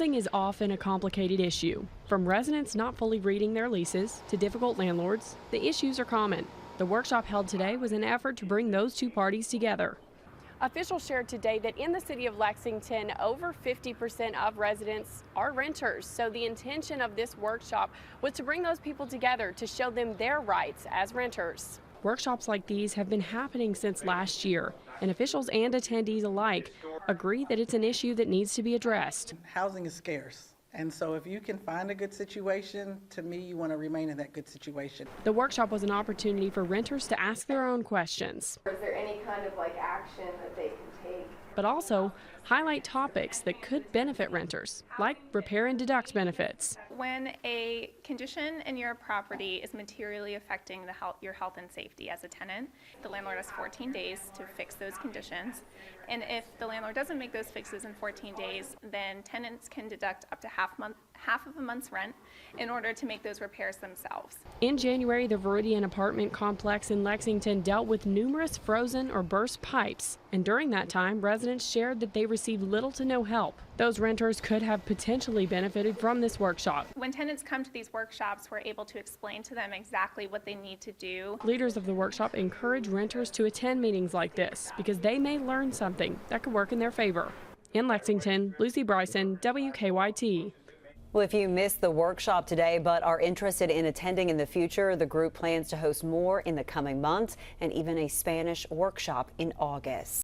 Housing is often a complicated issue. From residents not fully reading their leases to difficult landlords, the issues are common. The workshop held today was an effort to bring those two parties together. Officials shared today that in the city of Lexington, over 50% of residents are renters. So the intention of this workshop was to bring those people together to show them their rights as renters. Workshops like these have been happening since last year, and officials and attendees alike agree that it's an issue that needs to be addressed. Housing is scarce, and so if you can find a good situation, to me, you want to remain in that good situation. The workshop was an opportunity for renters to ask their own questions. Is there any kind of action that they can take? But also highlight topics that could benefit renters, like repair and deduct benefits. When a condition in your property is materially affecting your health and safety as a tenant, the landlord has 14 days to fix those conditions. And if the landlord doesn't make those fixes in 14 days, then tenants can deduct up to half of a month's rent in order to make those repairs themselves. In January, the Viridian apartment complex in Lexington dealt with numerous frozen or burst pipes. And during that time, residents shared that they received little to no help. Those renters could have potentially benefited from this workshop. When tenants come to these workshops, we're able to explain to them exactly what they need to do. Leaders of the workshop encourage renters to attend meetings like this because they may learn something that could work in their favor. In Lexington, Lucy Bryson, WKYT. Well, if you missed the workshop today but are interested in attending in the future, the group plans to host more in the coming months and even a Spanish workshop in August.